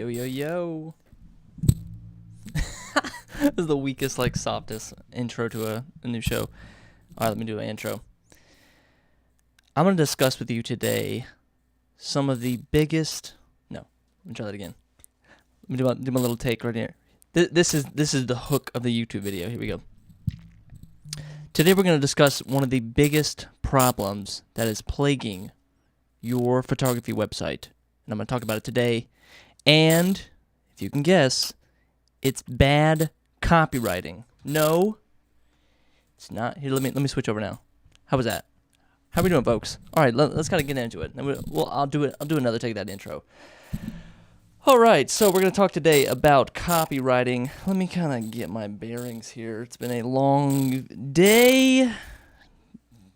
Yo, yo, yo. This is the weakest, softest intro to a new show. All right, let me do an intro. I'm going to discuss with you today some of the biggest... No, let me try that again. Let me do my little take right here. This is the hook of the YouTube video. Here we go. Today we're going to discuss one of the biggest problems that is plaguing your photography website. And I'm going to talk about it today. And, if you can guess, it's bad copywriting. No, it's not. Here, let me switch over now. How was that? How are we doing, folks? All right, let's kind of get into it. I'll do another take of that intro. All right, so we're going to talk today about copywriting. Let me kind of get my bearings here. It's been a long day.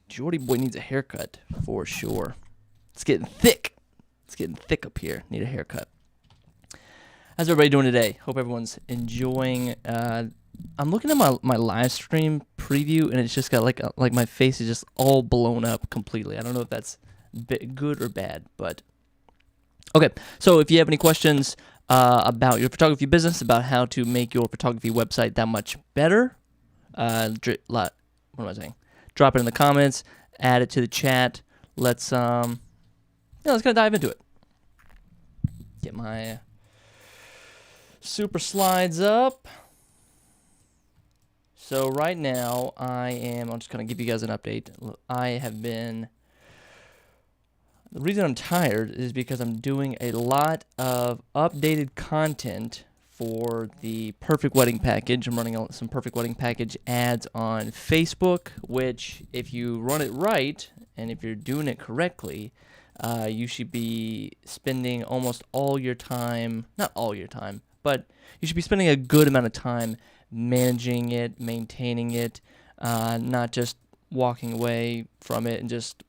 Jordy boy needs a haircut for sure. It's getting thick. It's getting thick up here. Need a haircut. How's everybody doing today? Hope everyone's enjoying. I'm looking at my live stream preview, and it's just got like my face is just all blown up completely. I don't know if that's good or bad, but okay. So if you have any questions about your photography business, about how to make your photography website that much better, what am I saying? Drop it in the comments. Add it to the chat. Let's kind of dive into it. Get my super slides up. So right now I'm just going to give you guys an update. The reason I'm tired is because I'm doing a lot of updated content for the Perfect Wedding Package. I'm running some Perfect Wedding Package ads on Facebook, which if you run it right and if you're doing it correctly, you should be spending almost all your time, not all your time, but you should be spending a good amount of time managing it, maintaining it, not just walking away from it and just,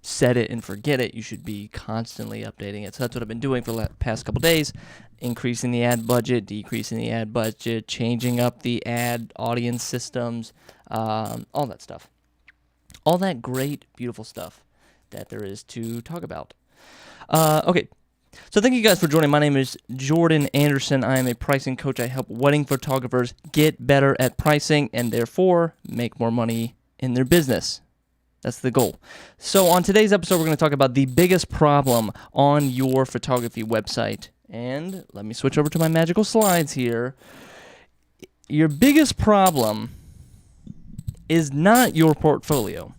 set it and forget it. You should be constantly updating it. So that's what I've been doing for the past couple days, increasing the ad budget, decreasing the ad budget, changing up the ad audience systems, all that stuff. All that great, beautiful stuff that there is to talk about. Okay. So thank you guys for joining. My name is Jordan Anderson. I am a pricing coach. I help wedding photographers get better at pricing and therefore make more money in their business. That's the goal. So on today's episode, we're going to talk about the biggest problem on your photography website. And let me switch over to my magical slides here. Your biggest problem is not your portfolio.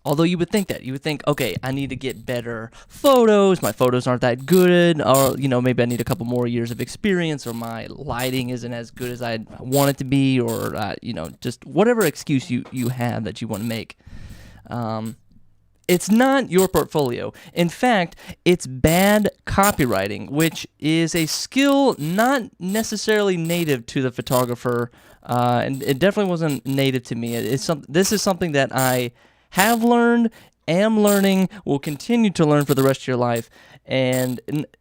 Although you would think that. You would think, okay, I need to get better photos. My photos aren't that good. Or, maybe I need a couple more years of experience, or my lighting isn't as good as I want it to be, or, just whatever excuse you have that you want to make. It's not your portfolio. In fact, it's bad copywriting, which is a skill not necessarily native to the photographer, and it definitely wasn't native to me. This is something that I have learned, am learning, will continue to learn for the rest of your life. And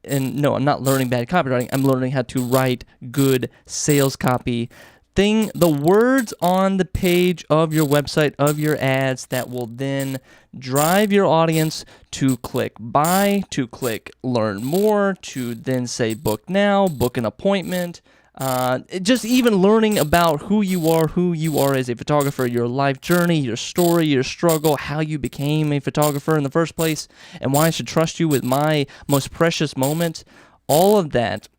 no, I'm not learning bad copywriting. I'm learning how to write good sales copy. The words on the page of your website, of your ads, that will then drive your audience to click buy, to click learn more, to then say book now, book an appointment. Just even learning about who you are as a photographer, your life journey, your story, your struggle, how you became a photographer in the first place, and why I should trust you with my most precious moments. All of that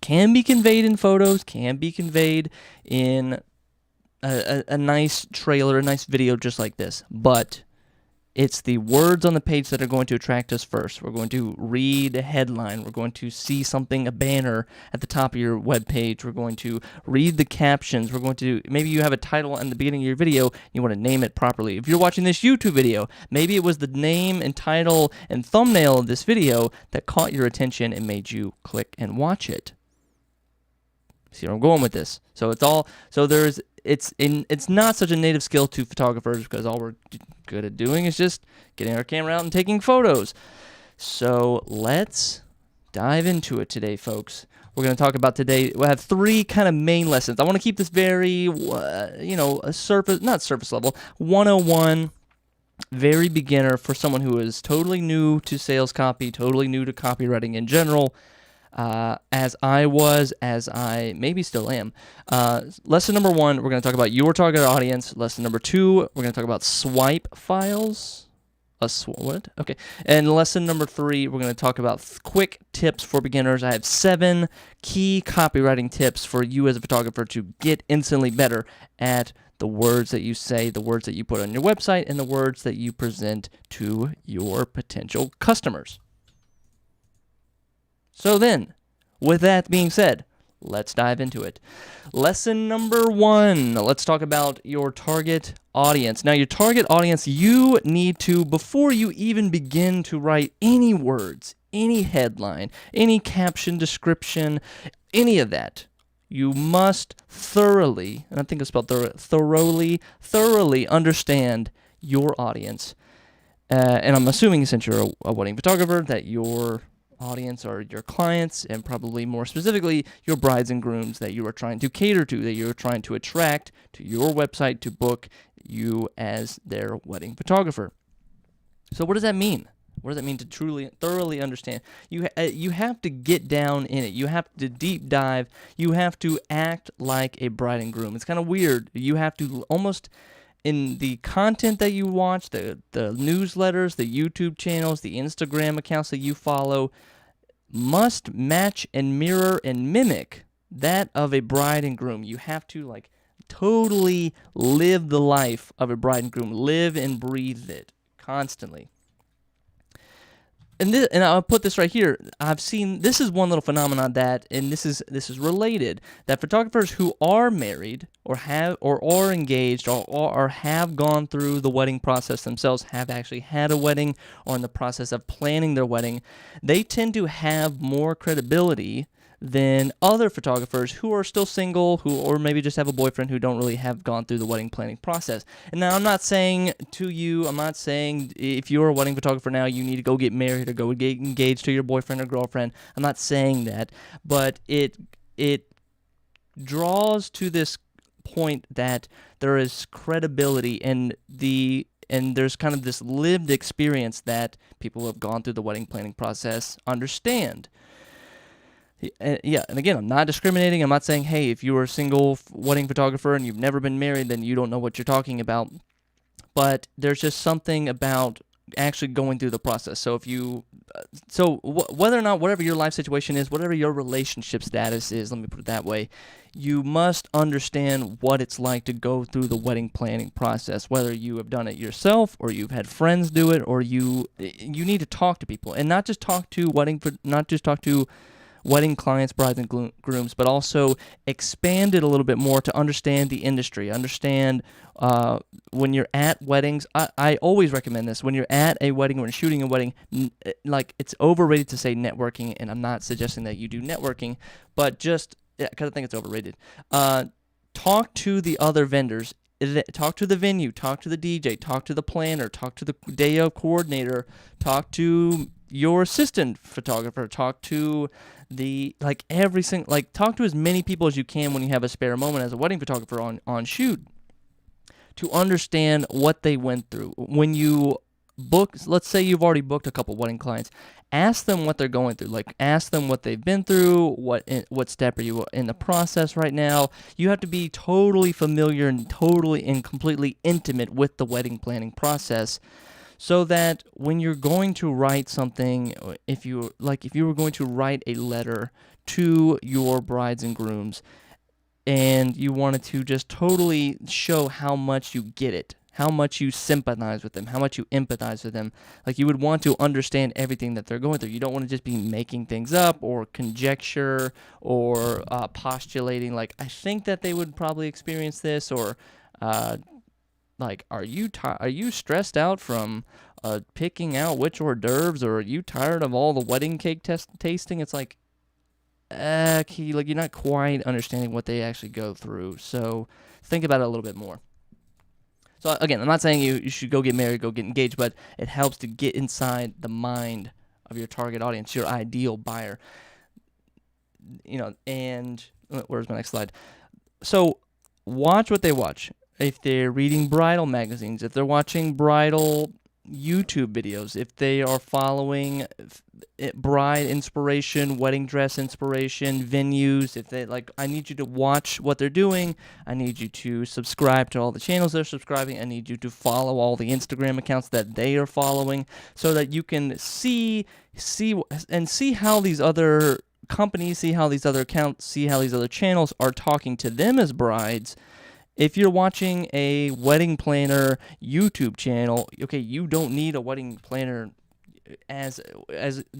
can be conveyed in photos, can be conveyed in a nice trailer, a nice video just like this. But it's the words on the page that are going to attract us first. We're going to read a headline. We're going to see something, a banner at the top of your web page. We're going to read the captions. We're going to, maybe you have a title in the beginning of your video. You want to name it properly. If you're watching this YouTube video, maybe it was the name and title and thumbnail of this video that caught your attention and made you click and watch it. See where I'm going with this? So it's not such a native skill to photographers, because all we're good at doing is just getting our camera out and taking photos. So let's dive into it today, folks. We're going to talk about today. We'll have three kind of main lessons. I want to keep this very, not surface level, 101 very beginner, for someone who is totally new to sales copy, totally new to copywriting in general, as I was, as I maybe still am. Lesson number 1, we're going to talk about your target audience. Lesson number 2, we're going to talk about swipe files. What? Okay. And lesson number 3, we're going to talk about quick tips for beginners. I have 7 key copywriting tips for you as a photographer to get instantly better at the words that you say, the words that you put on your website, and the words that you present to your potential customers. So then, with that being said, let's dive into it. Lesson number 1, let's talk about your target audience. Now, your target audience, you need to, before you even begin to write any words, any headline, any caption, description, any of that, you must thoroughly, and I think it's spelled thoroughly understand your audience. And I'm assuming, since you're a wedding photographer, that your audience are your clients, and probably more specifically your brides and grooms that you are trying to cater to, that you're trying to attract to your website to book you as their wedding photographer. So what does that mean? What does that mean to thoroughly understand? You have to get down in it. You have to deep dive. You have to act like a bride and groom. It's kind of weird. You have to almost, in the content that you watch, the newsletters, the YouTube channels, the Instagram accounts that you follow, must match and mirror and mimic that of a bride and groom. You have to totally live the life of a bride and groom, live and breathe it constantly. And I'll put this right here. I've seen, this is one little phenomenon that, and this is related, that photographers who are married or are engaged or have gone through the wedding process themselves, have actually had a wedding or in the process of planning their wedding, they tend to have more credibility than other photographers who are still single, or maybe just have a boyfriend who don't really have gone through the wedding planning process. And now I'm not saying if you're a wedding photographer now, you need to go get married or go get engaged to your boyfriend or girlfriend. I'm not saying that, but it draws to this point that there is credibility and there's kind of this lived experience that people who have gone through the wedding planning process understand. Yeah, and again, I'm not discriminating. I'm not saying, hey, if you're a single wedding photographer and you've never been married, then you don't know what you're talking about. But there's just something about actually going through the process. So whether or not, whatever your life situation is, whatever your relationship status is, let me put it that way, you must understand what it's like to go through the wedding planning process. Whether you have done it yourself or you've had friends do it, or you need to talk to people, and not just talk to wedding clients, brides and grooms, but also expand it a little bit more to understand the industry. Understand when you're at weddings. I always recommend this. When you're at a wedding, when you're shooting a wedding, it's overrated to say networking, and I'm not suggesting that you do networking, but just because I think it's overrated. Talk to the other vendors. Talk to the venue. Talk to the DJ. Talk to the planner. Talk to the day of coordinator. Talk to your assistant photographer. Talk to talk to as many people as you can when you have a spare moment as a wedding photographer on shoot, to understand what they went through. When you book, let's say you've already booked a couple wedding clients, ask them what they're going through. Ask them what they've been through, what step are you in the process right now. You have to be totally familiar and totally and completely intimate with the wedding planning process, so that when you're going to write something, if you were going to write a letter to your brides and grooms, and you wanted to just totally show how much you get it, how much you sympathize with them, how much you empathize with them, you would want to understand everything that they're going through. You don't want to just be making things up or conjecture or postulating, I think that they would probably experience this, or are you stressed out from picking out which hors d'oeuvres, or are you tired of all the wedding cake tasting? It's you're not quite understanding what they actually go through. So think about it a little bit more. So again, I'm not saying you should go get married, go get engaged, but it helps to get inside the mind of your target audience, your ideal buyer. And where's my next slide? So watch what they watch. If they're reading bridal magazines, if they're watching bridal YouTube videos, if they are following bride inspiration, wedding dress inspiration, venues, if they like, I need you to watch what they're doing. I need you to subscribe to all the channels they're subscribing. I need you to follow all the Instagram accounts that they are following, so that you can see how these other companies, see how these other accounts, see how these other channels are talking to them as brides. If you're watching a wedding planner YouTube channel, okay, you don't need a wedding planner as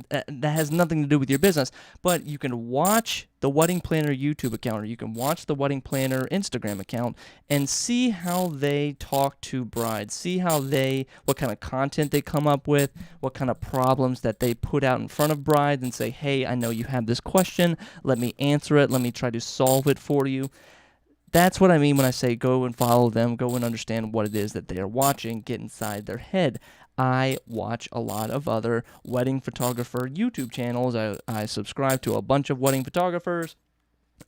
that has nothing to do with your business, but you can watch the wedding planner YouTube account, or you can watch the wedding planner Instagram account and see how they talk to brides, see what kind of content they come up with, what kind of problems that they put out in front of brides and say, hey, I know you have this question, let me answer it, let me try to solve it for you. That's what I mean when I say go and follow them, go and understand what it is that they are watching, get inside their head. I watch a lot of other wedding photographer YouTube channels. I subscribe to a bunch of wedding photographers.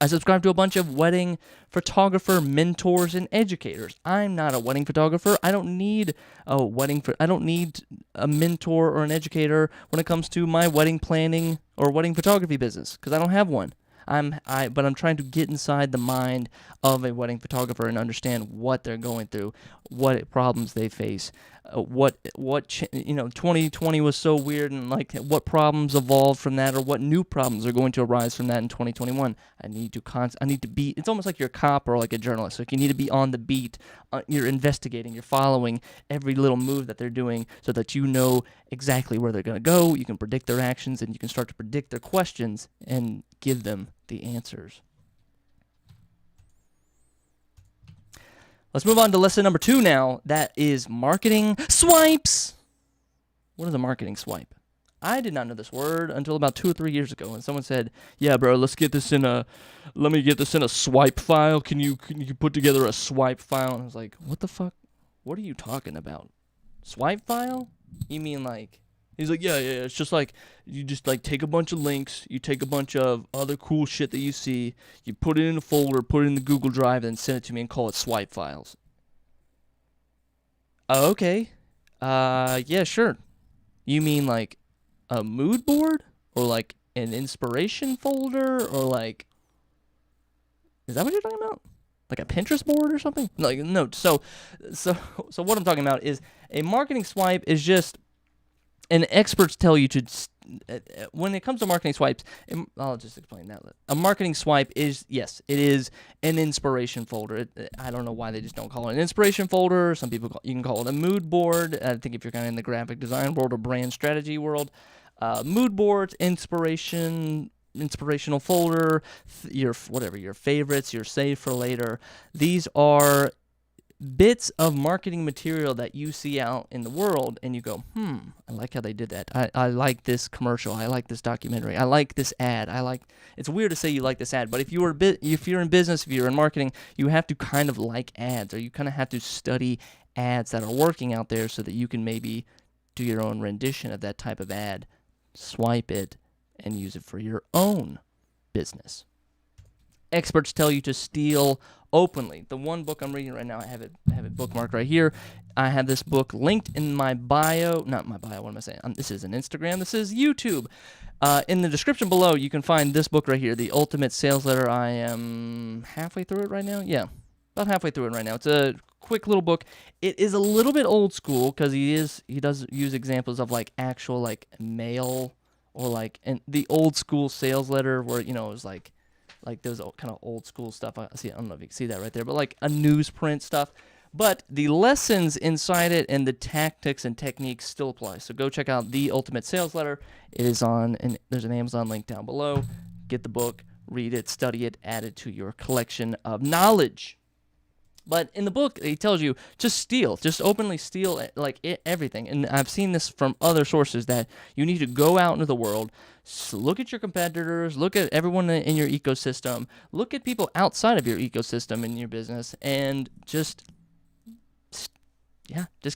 I subscribe to a bunch of wedding photographer mentors and educators. I'm not a wedding photographer. I don't need I don't need a mentor or an educator when it comes to my wedding planning or wedding photography business, because I don't have one. But I'm trying to get inside the mind of a wedding photographer and understand what they're going through, what problems they face, 2020 was so weird, and like what problems evolved from that, or what new problems are going to arise from that in 2021. I need to be. It's almost like you're a cop or like a journalist. Like you need to be on the beat. You're investigating. You're following every little move that they're doing, so that you know exactly where they're going to go. You can predict their actions, and you can start to predict their questions and give them the answers. Let's move on to lesson number 2 now. That is marketing swipes. What is a marketing swipe? I did not know this word until about 2 or 3 years ago, when someone said, "Yeah, bro, let me get this in a swipe file. Can you put together a swipe file?" And I was like, "What the fuck? What are you talking about? Swipe file? You mean like?" He's like, yeah, it's just like, you just like take a bunch of links, you take a bunch of other cool shit that you see, you put it in a folder, put it in the Google Drive, and send it to me and call it swipe files. Okay. Yeah, sure. You mean like a mood board? Or like an inspiration folder? Or like, is that what you're talking about? Like a Pinterest board or something? Like, no, so what I'm talking about is a marketing swipe is just, and experts tell you to, when it comes to marketing swipes, I'll just explain that. A marketing swipe is, yes, it is an inspiration folder. I don't know why they just don't call it an inspiration folder. Some people, you can call it a mood board. I think if you're kind of in the graphic design world or brand strategy world, mood boards, inspirational folder, your favorites, your save for later. These are bits of marketing material that you see out in the world, and you go, I like how they did that. I like this commercial. I like this documentary. I like this ad. It's weird to say you like this ad, but if you're in business, if you're in marketing, you have to kind of like ads, or you kind of have to study ads that are working out there, so that you can maybe do your own rendition of that type of ad, swipe it, and use it for your own business. Experts tell you to steal openly. The one book I'm reading right now, I have it bookmarked right here. I have this book linked in my bio. Not my bio, what am I saying? This is an Instagram. This is YouTube. In the description below, you can find this book right here, The Ultimate Sales Letter. I am halfway through it right now. Yeah, about halfway through it right now. It's a quick little book. It is a little bit old school, because he does use examples of like actual like mail, or like the old school sales letter, where it was like those kind of old school stuff. I don't know if you can see that right there, but like a newsprint stuff. But the lessons inside it and the tactics and techniques still apply. So go check out The Ultimate Sales Letter. It is on, and there's an Amazon link down below. Get the book, read it, study it, add it to your collection of knowledge. But in the book, he tells you just openly steal everything. And I've seen this from other sources, that you need to go out into the world, look at your competitors, look at everyone in your ecosystem, look at people outside of your ecosystem in your business, and just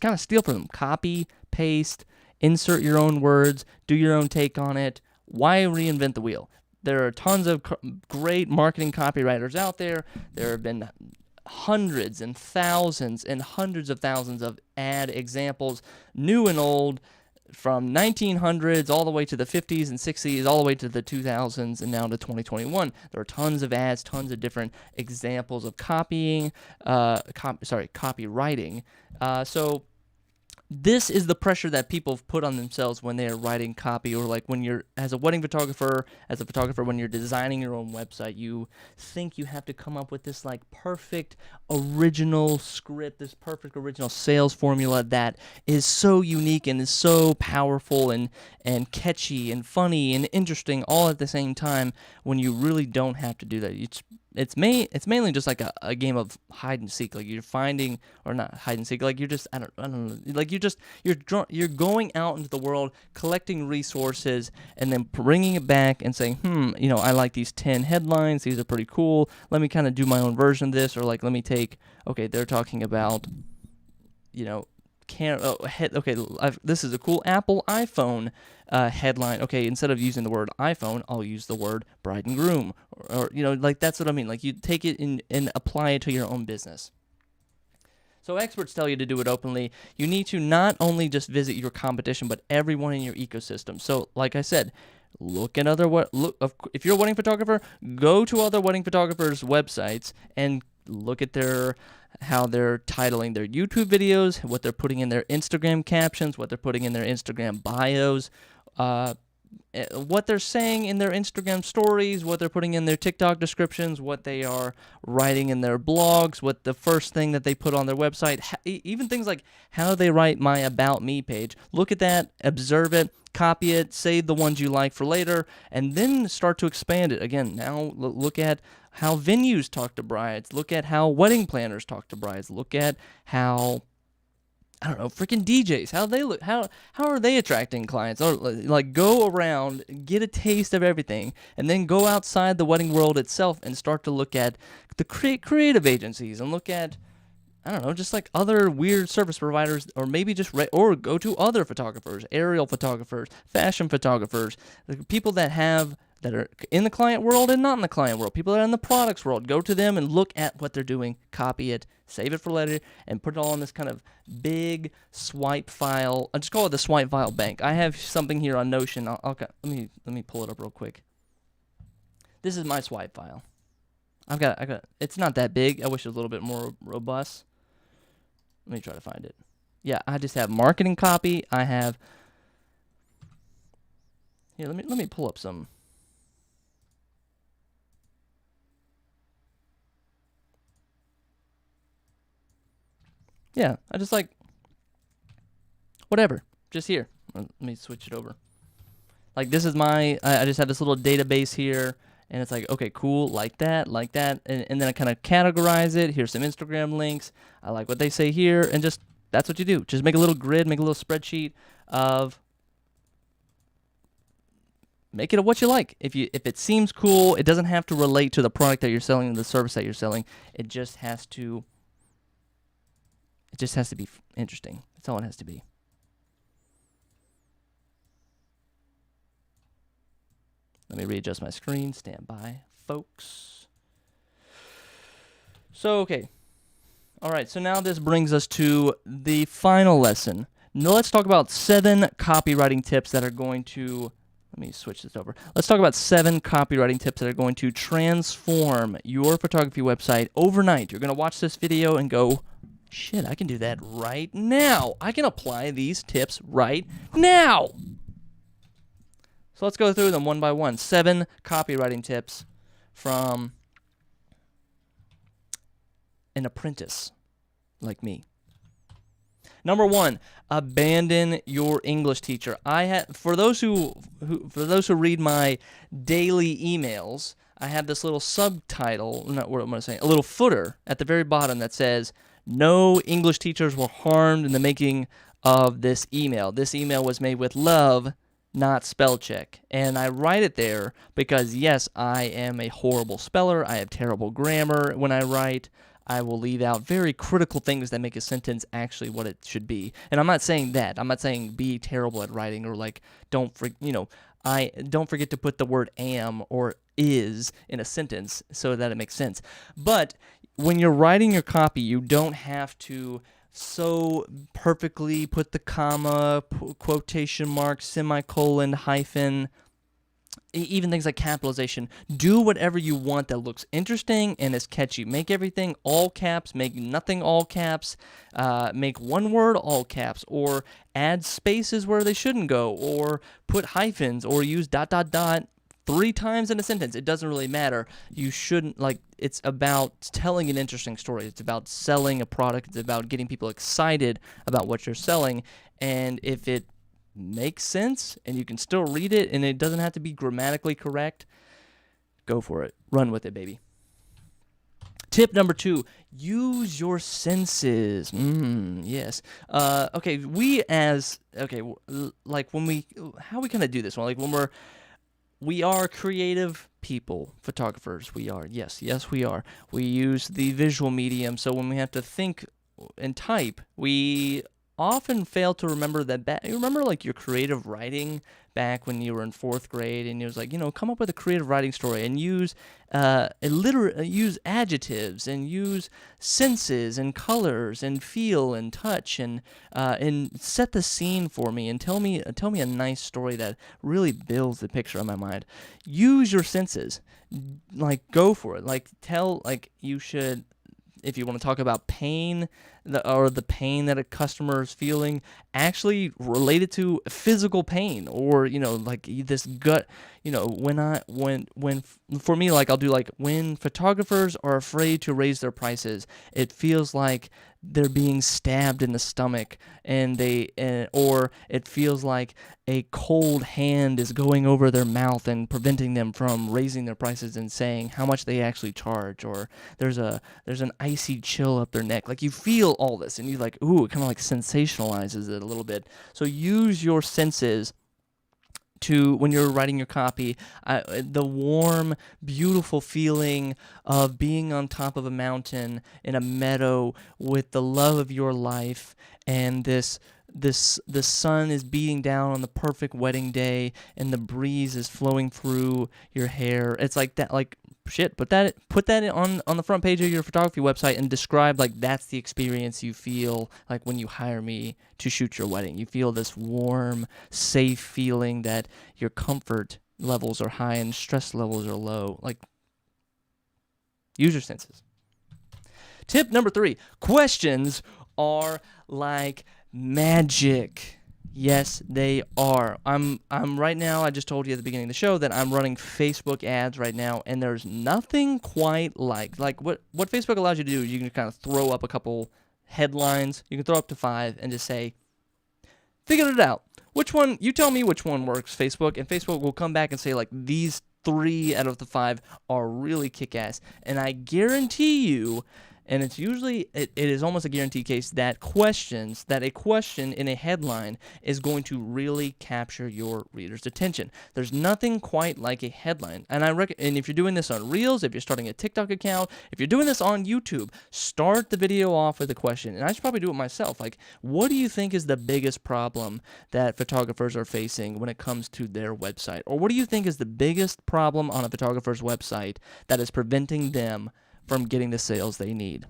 kind of steal from them. Copy, paste, insert your own words, do your own take on it. Why reinvent the wheel? There are tons of great marketing copywriters out there. There have been hundreds and thousands and hundreds of thousands of ad examples, new and old, from 1900s all the way to the 50s and 60s, all the way to the 2000s, and now to 2021. There are tons of ads, tons of different examples of copywriting. So this is the pressure that people put on themselves when they are writing copy, or like when you're, as a wedding photographer, when you're designing your own website, you think you have to come up with this like perfect original script, this perfect original sales formula that is so unique and is so powerful and catchy and funny and interesting all at the same time, when you really don't have to do that. It's mainly just like a game of hide and seek. Like you're finding, or not hide and seek. Like you're just I don't know. Like you're going out into the world, collecting resources, and then bringing it back and saying, I like these 10 headlines. These are pretty cool. Let me kind of do my own version of this, or like let me take. Okay, they're talking about, this is a cool Apple iPhone headline. Okay, instead of using the word iPhone, I'll use the word bride and groom, or like that's what I mean. Like you take it and apply it to your own business. So experts tell you to do it openly. You need to not only just visit your competition, but everyone in your ecosystem. So like I said, if you're a wedding photographer, go to other wedding photographers' websites and look at how they're titling their YouTube videos, what they're putting in their Instagram captions, what they're putting in their Instagram bios, what they're saying in their Instagram stories, what they're putting in their TikTok descriptions, what they are writing in their blogs, what the first thing that they put on their website, even things like how they write my About Me page. Look at that, observe it, copy it, save the ones you like for later, and then start to expand it. Again, now look at how venues talk to brides. Look at how wedding planners talk to brides. Look at how, I don't know, freaking DJs, how they look, how are they attracting clients? Or like go around, get a taste of everything, and then go outside the wedding world itself and start to look at the creative agencies and look at, I don't know, just like other weird service providers, or maybe just or go to other photographers, aerial photographers, fashion photographers, the people that are in the client world and not in the client world, people that are in the products world. Go to them and look at what they're doing, copy it, save it for later, and put it all in this kind of big swipe file. I just call it the swipe file bank. I have something here on Notion. Let me pull it up real quick. This is my swipe file. I got. It's not that big. I wish it was a little bit more robust. Let me try to find it. Yeah, I just have marketing copy. I have. Here, let me pull up some. Yeah, I just like, whatever, just here. Let me switch it over. Like this is I just have this little database here, and it's like, okay, cool, like that, and then I kind of categorize it. Here's some Instagram links. I like what they say here, and just, that's what you do. Just make a little grid, make a little spreadsheet of, make it what you like. If it seems cool, it doesn't have to relate to the product that you're selling, the service that you're selling. It just has to be interesting. That's all it has to be. Let me readjust my screen. Stand by, folks. So, okay. All right, so now this brings us to the final lesson. Now let's talk about 7 copywriting tips that are going to, let me switch this over. Let's talk about 7 copywriting tips that are going to transform your photography website overnight. You're going to watch this video and go, shit, I can do that right now. I can apply these tips right now. So let's go through them one by one. 7 copywriting tips from an apprentice like me. Number 1, abandon your English teacher. For those who read my daily emails, I have this little subtitle, not what I'm going to say, a little footer at the very bottom that says, no English teachers were harmed in the making of this email. This email was made with love, not spell check. And I write it there because, yes, I am a horrible speller. I have terrible grammar when I write. I will leave out very critical things that make a sentence actually what it should be. And I'm not saying that. I'm not saying be terrible at writing, or like don't forget to put the word am or is in a sentence so that it makes sense. But when you're writing your copy, you don't have to so perfectly put the comma, quotation mark, semicolon, hyphen, even things like capitalization. Do whatever you want that looks interesting and is catchy. Make everything all caps, make nothing all caps, make one word all caps, or add spaces where they shouldn't go, or put hyphens, or use ... 3 times in a sentence. It doesn't really matter. You shouldn't, it's about telling an interesting story. It's about selling a product. It's about getting people excited about what you're selling. And if it makes sense and you can still read it and it doesn't have to be grammatically correct, go for it. Run with it, baby. Tip number 2, use your senses. Yes. Okay, how we kind of do this one? Like when we are creative people, photographers. We are. Yes, we are. We use the visual medium, so when we have to think and type, we often fail to remember that. You remember like your creative writing back when you were in 4th grade, and it was like, come up with a creative writing story and use use adjectives and use senses and colors and feel and touch and set the scene for me and tell me a nice story that really builds the picture in my mind. Use your senses. Go for it. You should. If you want to talk about pain, the pain that a customer is feeling, actually relate it to physical pain, or this gut. For me, I'll do when photographers are afraid to raise their prices, it feels like they're being stabbed in the stomach, or it feels like a cold hand is going over their mouth and preventing them from raising their prices and saying how much they actually charge, or there's an icy chill up their neck. You feel all this, and you it kind of sensationalizes it a little bit. So use your senses when you're writing your copy. The warm, beautiful feeling of being on top of a mountain in a meadow with the love of your life, and the sun is beating down on the perfect wedding day, and the breeze is flowing through your hair. It's like that. Put that on the front page of your photography website and describe that's the experience you feel when you hire me to shoot your wedding. You feel this warm, safe feeling that your comfort levels are high and stress levels are low. Use your senses. Tip number 3, questions are like magic. Yes, they are. I'm right now, I just told you at the beginning of the show that I'm running Facebook ads right now, and there's nothing quite like what Facebook allows you to do is you can kind of throw up a couple headlines. You can throw up to 5 and just say, figure it out. Which one, you tell me which one works, Facebook, and Facebook will come back and say these 3 out of the 5 are really kick-ass. And I guarantee you, and it's usually, it is almost a guaranteed case that a question in a headline is going to really capture your reader's attention. There's nothing quite like a headline. And and if you're doing this on Reels, if you're starting a TikTok account, if you're doing this on YouTube, start the video off with a question. And I should probably do it myself. What do you think is the biggest problem that photographers are facing when it comes to their website? Or what do you think is the biggest problem on a photographer's website that is preventing them from getting the sales they need?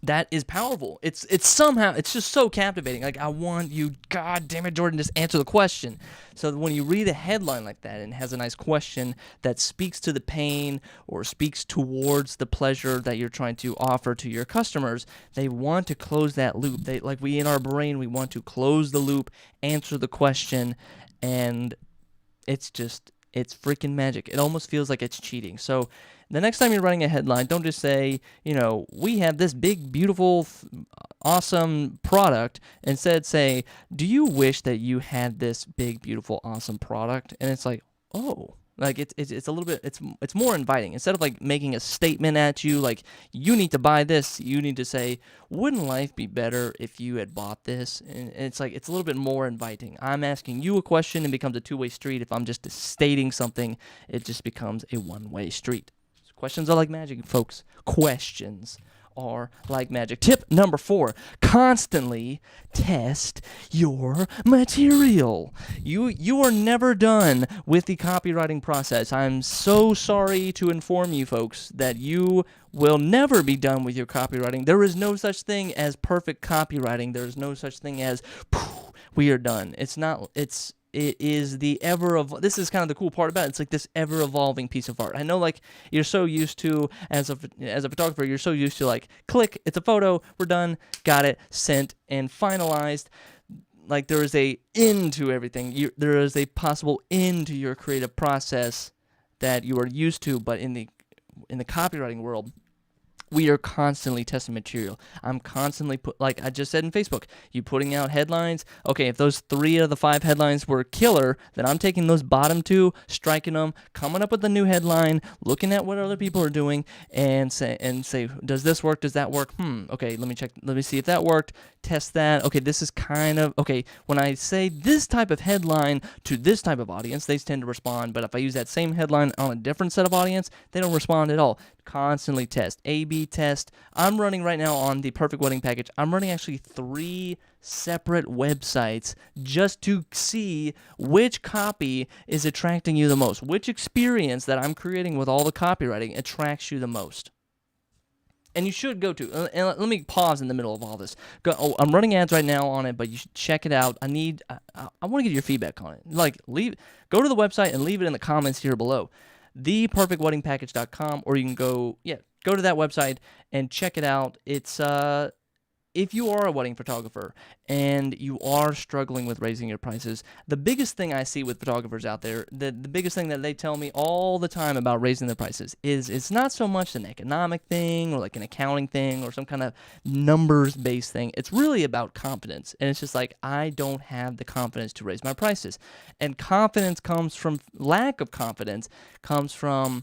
That is powerful. It's just so captivating. I want you, God damn it, Jordan, just answer the question. So when you read a headline like that and it has a nice question that speaks to the pain or speaks towards the pleasure that you're trying to offer to your customers, they want to close that loop. We in our brain, we want to close the loop, answer the question, and it's freaking magic. It almost feels like it's cheating. So the next time you're running a headline, don't just say, we have this big, beautiful, awesome product. Instead, say, do you wish that you had this big, beautiful, awesome product? And it's oh, it's a little bit, it's more inviting. Instead of making a statement at you, you need to buy this, you need to say, wouldn't life be better if you had bought this? And it's it's a little bit more inviting. I'm asking you a question and becomes a two-way street. If I'm just stating something, it just becomes a one-way street. Questions are like magic, folks. Questions are like magic. Tip number 4, constantly test your material. You are never done with the copywriting process. I'm so sorry to inform you folks that you will never be done with your copywriting. There is no such thing as perfect copywriting. There is no such thing as we are done. It is the this is kind of the cool part about it. It's like this ever-evolving piece of art. I know, like, you're so used to, as a photographer, you're so used to, like, click, it's a photo, we're done, got it, sent, and finalized. Like, there is a end to everything. There is a possible end to your creative process that you are used to, but in the copywriting world, we are constantly testing material. I'm constantly like I just said in Facebook, you putting out headlines. Okay, if those 3 of the 5 headlines were killer, then I'm taking those bottom 2, striking them, coming up with a new headline, looking at what other people are doing, and say, does this work? Does that work? Okay, let me check. Let me see if that worked. Test that. Okay, this is kind of okay. When I say this type of headline to this type of audience, they tend to respond. But if I use that same headline on a different set of audience, they don't respond at all. Constantly test. A/B test. I'm running right now on the Perfect Wedding Package. I'm running actually 3 separate websites just to see which copy is attracting you the most. Which experience that I'm creating with all the copywriting attracts you the most. And you should go to, and let me pause in the middle of all this. I'm running ads right now on it, but you should check it out. I want to get your feedback on it. Like, go to the website and leave it in the comments here below. theperfectweddingpackage.com, or you can go to that website and check it out. It's if you are a wedding photographer and you are struggling with raising your prices, the biggest thing I see with photographers out there, the biggest thing that they tell me all the time about raising their prices is it's not so much an economic thing or like an accounting thing or some kind of numbers-based thing. It's really about confidence. And it's just like, I don't have the confidence to raise my prices. And confidence comes from, lack of confidence comes from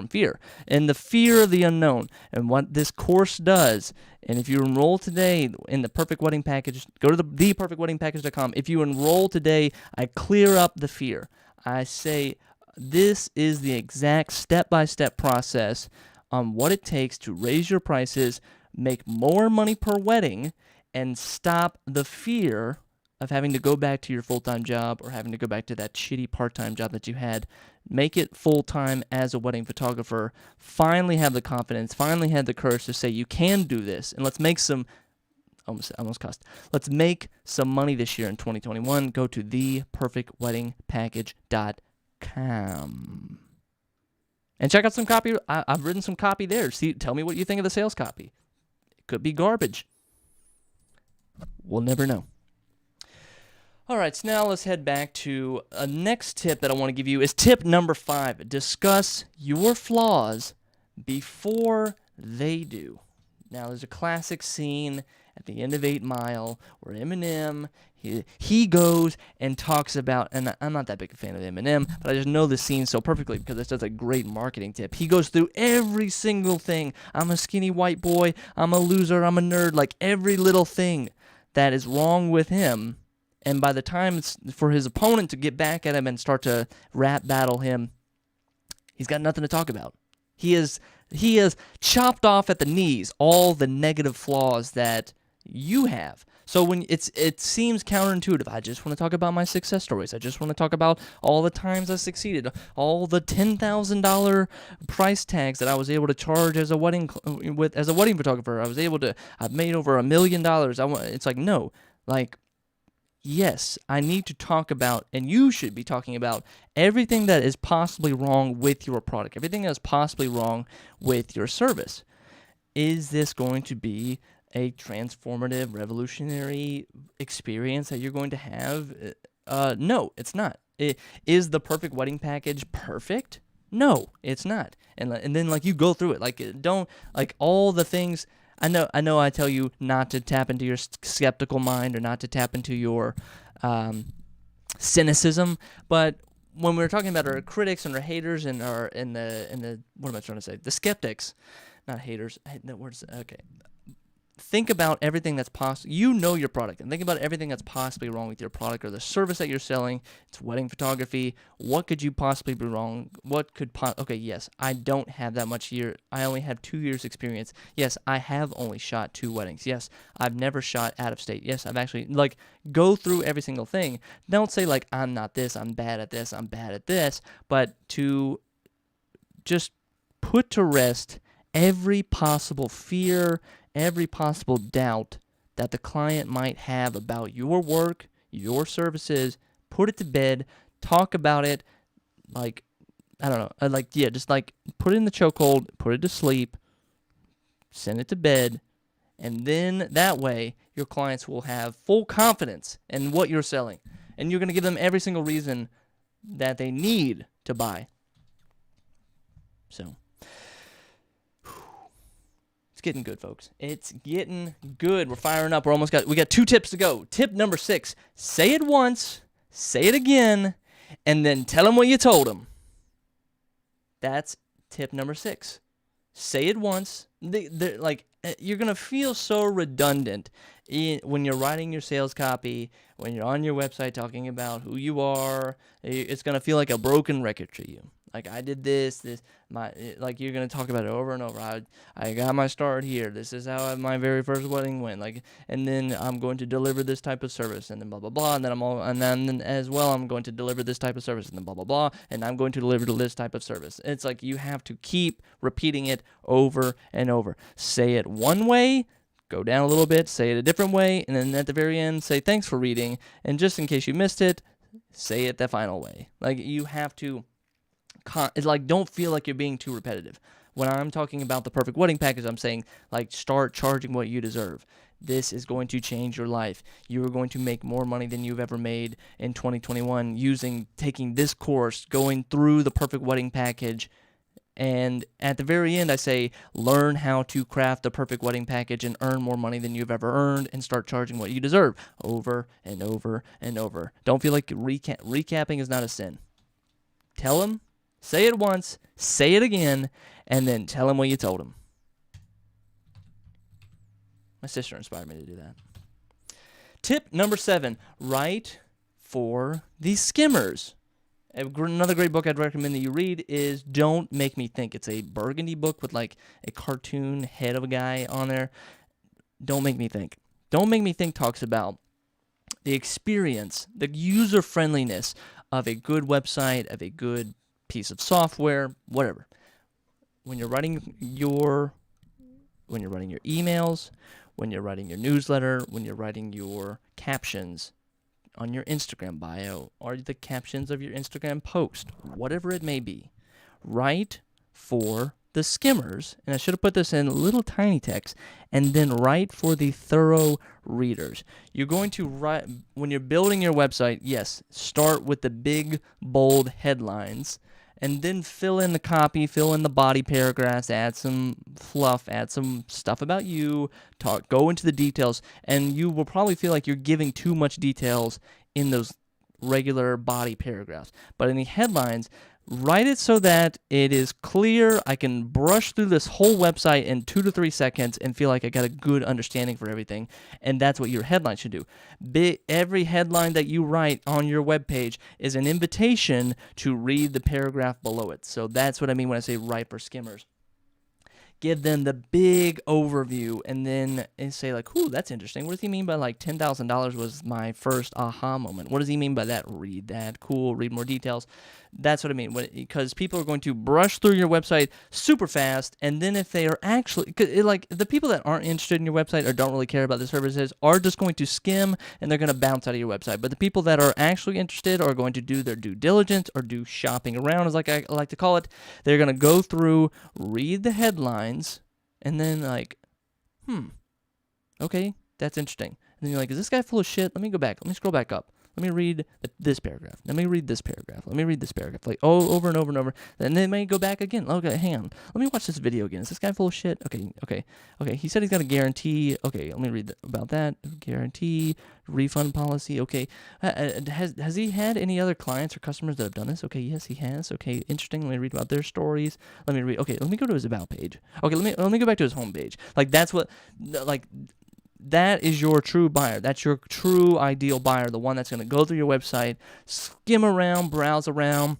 fear, and the fear of the unknown. And what this course does, and if you enroll today in the Perfect Wedding Package, go to theperfectweddingpackage.com. If you enroll today, I clear up the fear. I say this is the exact step-by-step process on what it takes to raise your prices, make more money per wedding, and stop the fear of having to go back to your full-time job or having to go back to that shitty part-time job that you had. Make it full-time as a wedding photographer. Finally have the confidence, finally have the courage to say you can do this, and let's make some, almost cussed. Let's make some money this year in 2021. Go to theperfectweddingpackage.com. And check out some copy. I've written some copy there. Tell me what you think of the sales copy. It could be garbage. We'll never know. All right, so now let's head back to a next tip that I want to give you is tip number 5. Discuss your flaws before they do. Now, there's a classic scene at the end of 8 Mile where Eminem, he goes and talks about, and I'm not that big a fan of Eminem, but I just know the scene so perfectly because it's just a great marketing tip. He goes through every single thing. I'm a skinny white boy. I'm a loser. I'm a nerd. Like every little thing that is wrong with him. And by the time it's for his opponent to get back at him and start to rap battle him, he's got nothing to talk about. He has chopped off at the knees all the negative flaws that you have. So when it seems counterintuitive. I just want to talk about my success stories. I just want to talk about all the times I succeeded, all the $10,000 price tags that I was able to charge as a wedding photographer. I've made over $1 million. It's like, no, like, yes, I need to talk about, and you should be talking about, everything that is possibly wrong with your product, everything that is possibly wrong with your service. Is this going to be a transformative, revolutionary experience that you're going to have? No, it's not. Is the Perfect Wedding Package perfect? No, it's not. And then, like, you go through it. Like, don't, like, all the things. I know I tell you not to tap into your skeptical mind or not to tap into your cynicism, but when we're talking about our critics and our haters and the what am I trying to say? The skeptics, not haters. That word's okay. think about everything that's possible. You know your product, and think about everything that's possibly wrong with your product or the service that you're selling. It's wedding photography. What could you possibly be wrong? What could okay, yes, I don't have that much year. I only have 2 years experience. Yes, I have only shot 2 weddings. Yes, I've never shot out of state. Yes, I've actually, like, go through every single thing. Don't say, like, I'm not this, I'm bad at this, I'm bad at this, but to just put to rest every possible fear, every possible doubt that the client might have about your work, your services. Put it to bed, talk about it, like, I don't know, just like put it in the chokehold, put it to sleep, send it to bed, and then that way your clients will have full confidence in what you're selling, and you're going to give them every single reason that they need to buy. So it's getting good, folks. It's getting good. We're firing up. We got 2 tips to go. Tip number 6, say it once, say it again, and then tell them what you told them. That's tip number 6. Say it once. You're going to feel so redundant when you're writing your sales copy, when you're on your website talking about who you are. It's going to feel like a broken record to you. Like, I did this, you're going to talk about it over and over. I got my start here. This is how my very first wedding went. And then I'm going to deliver this type of service, and then blah, blah, blah. And then as well, I'm going to deliver this type of service, and then blah, blah, blah. And I'm going to deliver this type of service. It's like you have to keep repeating it over and over. Say it one way, go down a little bit, say it a different way, and then at the very end, say thanks for reading. And just in case you missed it, say it the final way. Like, you have to... It's like, don't feel like you're being too repetitive. When I'm talking about the perfect wedding package, I'm saying, like, start charging what you deserve. This is going to change your life. You are going to make more money than you've ever made in 2021 taking this course, going through the perfect wedding package. And at the very end, I say, learn how to craft the perfect wedding package and earn more money than you've ever earned, and start charging what you deserve over and over and over. Don't feel like recapping is not a sin. Tell them. Say it once, say it again, and then tell them what you told them. My sister inspired me to do that. Tip number 7, write for the Skimmers. Another great book I'd recommend that you read is Don't Make Me Think. It's a burgundy book with like a cartoon head of a guy on there. Don't Make Me Think. Don't Make Me Think talks about the experience, the user-friendliness of a good website, of a good piece of software, whatever. When you're writing your emails, when you're writing your newsletter, when you're writing your captions on your Instagram bio, or the captions of your Instagram post, whatever it may be, write for the Skimmers, and I should have put this in little tiny text, and then write for the thorough readers. You're going to write, when you're building your website, yes, start with the big, bold headlines, and then fill in the copy, fill in the body paragraphs, add some fluff, add some stuff about you, go into the details, and you will probably feel like you're giving too much details in those regular body paragraphs. But in the headlines, write it so that it is clear. I can brush through this whole website in 2 to 3 seconds and feel like I got a good understanding for everything. And that's what your headline should do. Every headline that you write on your webpage is an invitation to read the paragraph below it. So that's what I mean when I say write for Skimmers. Give them the big overview, and then say, like, ooh, that's interesting. What does he mean by, like, $10,000 was my first aha moment? What does he mean by that? Read that. Cool. Read more details. That's what I mean. Because people are going to brush through your website super fast, and then if they are actually, the people that aren't interested in your website or don't really care about the services are just going to skim, and they're going to bounce out of your website. But the people that are actually interested are going to do their due diligence, or do shopping around, as I like to call it. They're going to go through, read the headlines, and then okay, that's interesting. And then you're like, is this guy full of shit? Let me go back. Let me scroll back up. Let me read this paragraph. Let me read this paragraph. Let me read this paragraph. Like, oh, over and over and over. Then they may go back again. Okay, hang on. Let me watch this video again. Is this guy full of shit? Okay. He said he's got a guarantee. Okay, let me read about that. Guarantee, refund policy. Okay. Has he had any other clients or customers that have done this? Okay, yes, he has. Okay, interesting. Let me read about their stories. Let me read. Okay, let me go to his about page. Okay, let me go back to his home page. Like, that's what, like, that is your true buyer. That's your true ideal buyer, the one that's going to go through your website, skim around, browse around.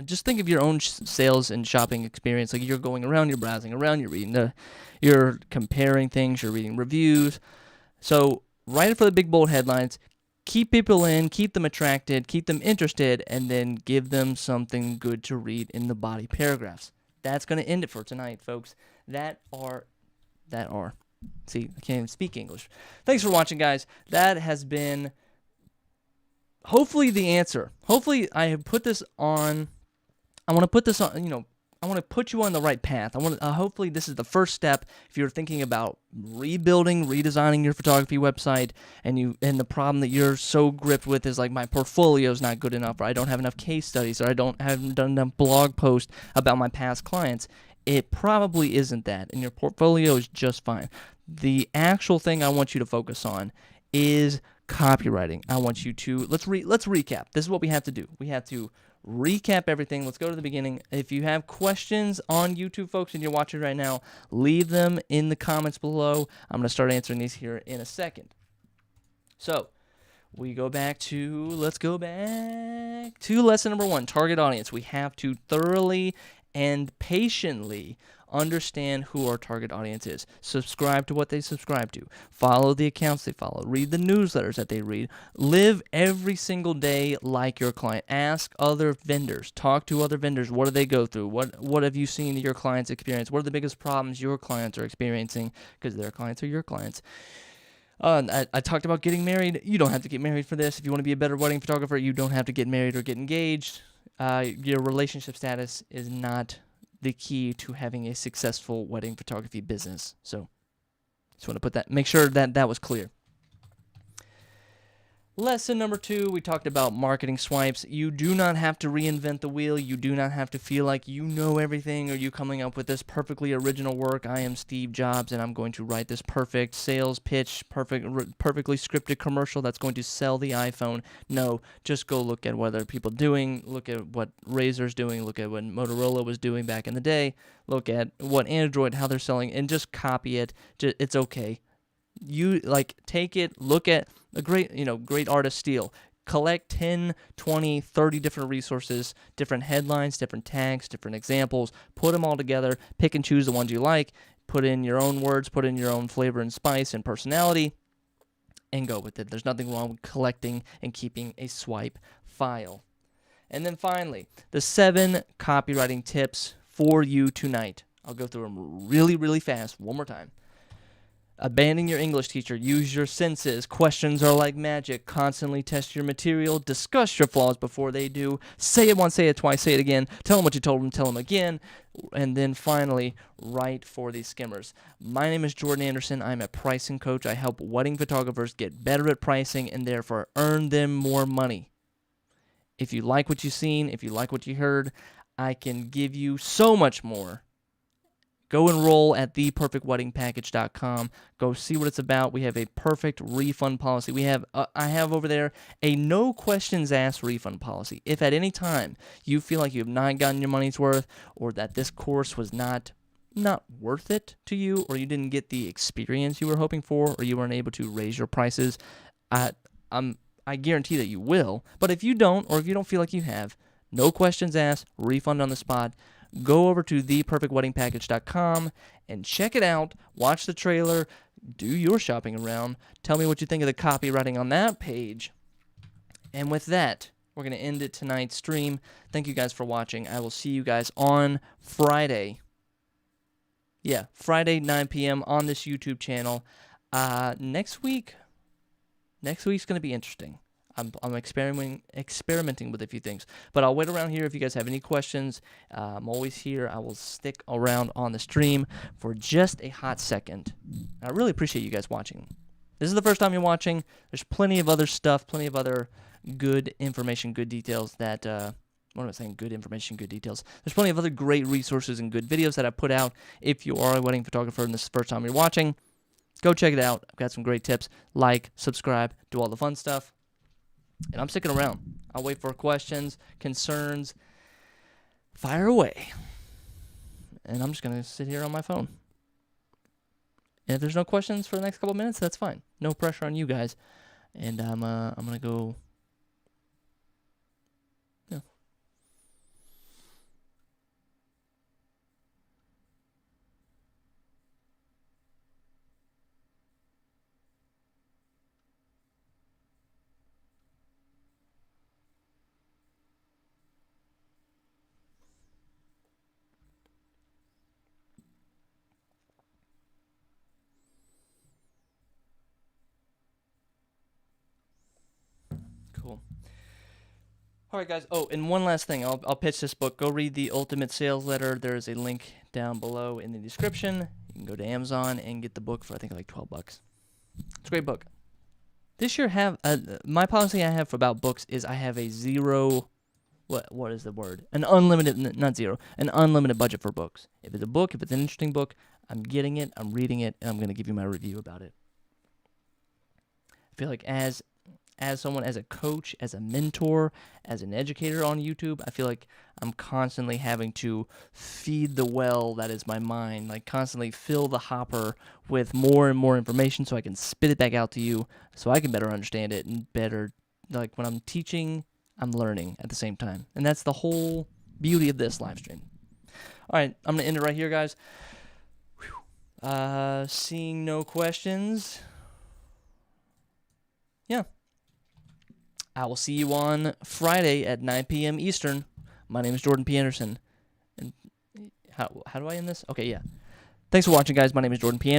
Just think of your own sales and shopping experience. Like, you're going around, you're browsing around, you're reading you're comparing things, you're reading reviews. So write it for the big bold headlines. Keep people in, keep them attracted, keep them interested, and then give them something good to read in the body paragraphs. That's going to end it for tonight, folks. See, I can't even speak English. Thanks for watching, guys. That has been hopefully the answer. Hopefully I have put this on. I want to put this on, I want to put you on the right path. Hopefully this is the first step if you're thinking about redesigning your photography website, and the problem that you're so gripped with is like, my portfolio is not good enough, or I don't have enough case studies, or haven't done enough blog posts about my past clients. It probably isn't that, and your portfolio is just fine. The actual thing I want you to focus on is copywriting. I want you to, let's recap. This is what we have to do. We have to recap everything. Let's go to the beginning. If you have questions on YouTube, folks, and you're watching right now, leave them in the comments below. I'm going to start answering these here in a second. So, let's go back to lesson number 1, target audience. We have to thoroughly and patiently understand who our target audience is. Subscribe to what they subscribe to. Follow the accounts they follow. Read the newsletters that they read. Live every single day like your client. Ask other vendors. Talk to other vendors. What do they go through? What have you seen your clients experience? What are the biggest problems your clients are experiencing? Because their clients are your clients. I talked about getting married. You don't have to get married for this. If you want to be a better wedding photographer, you don't have to get married or get engaged. Your relationship status is not the key to having a successful wedding photography business. So, just want to make sure that was clear. Lesson number 2, we talked about marketing swipes. You do not have to reinvent the wheel. You do not have to feel like you know everything, or you coming up with this perfectly original work. I am Steve Jobs, and I'm going to write this perfect sales pitch, perfectly scripted commercial that's going to sell the iPhone. No, just go look at what other people doing. Look at what Razer's doing. Look at what Motorola was doing back in the day. Look at what Android, how they're selling, and just copy it. It's okay. You take it, look at a great artist steal. Collect 10, 20, 30 different resources, different headlines, different tags, different examples, put them all together, pick and choose the ones you like, put in your own words, put in your own flavor and spice and personality, and go with it. There's nothing wrong with collecting and keeping a swipe file. And then finally, the 7 copywriting tips for you tonight. I'll go through them really, really fast one more time. Abandon your English teacher. Use your senses. Questions are like magic. Constantly test your material. Discuss your flaws before they do. Say it once, say it twice, say it again. Tell them what you told them, tell them again. And then finally, write for the skimmers. My name is Jordan Anderson. I'm a pricing coach. I help wedding photographers get better at pricing and therefore earn them more money. If you like what you've seen, if you like what you heard, I can give you so much more. Go enroll at theperfectweddingpackage.com. Go see what it's about. We have a perfect refund policy. I have over there a no questions asked refund policy. If at any time you feel like you have not gotten your money's worth, or that this course was not worth it to you, or you didn't get the experience you were hoping for, or you weren't able to raise your prices, I guarantee that you will. But if you don't, or if you don't feel like you have, no questions asked, refund on the spot. Go over to theperfectweddingpackage.com and check it out. Watch the trailer. Do your shopping around. Tell me what you think of the copywriting on that page. And with that, we're going to end it tonight's stream. Thank you guys for watching. I will see you guys on Friday. Yeah, Friday, 9 p.m. on this YouTube channel. Next week's going to be interesting. I'm experimenting with a few things, but I'll wait around here if you guys have any questions. I'm always here. I will stick around on the stream for just a hot second. I really appreciate you guys watching. this is the first time you're watching, there's plenty of other stuff, plenty of other good information, good details that, what am I saying? Good information, good details. There's plenty of other great resources and good videos that I put out. If you are a wedding photographer and this is the first time you're watching, go check it out. I've got some great tips. Like, subscribe, do all the fun stuff. And I'm sticking around. I'll wait for questions, concerns. Fire away. And I'm just going to sit here on my phone. And if there's no questions for the next couple minutes, that's fine. No pressure on you guys. And I'm going to go. Yeah. Cool. All right, guys. Oh, and one last thing. I'll pitch this book. Go read The Ultimate Sales Letter. There's a link down below in the description. You can go to Amazon and get the book for, I think, like $12. It's a great book. This year, my policy I have about books is I have a zero. What is the word? An unlimited, not zero, an unlimited budget for books. If it's a book, if it's an interesting book, I'm getting it, I'm reading it, and I'm going to give you my review about it. I feel like as someone, as a coach, as a mentor, as an educator on YouTube, I feel like I'm constantly having to feed the well that is my mind, like constantly fill the hopper with more and more information so I can spit it back out to you so I can better understand it and better, like when I'm teaching, I'm learning at the same time. And that's the whole beauty of this live stream. All right, I'm going to end it right here, guys. Seeing no questions. Yeah. I will see you on Friday at 9 p.m. Eastern. My name is Jordan P. Anderson. And how do I end this? Okay, yeah. Thanks for watching, guys. My name is Jordan P. Anderson.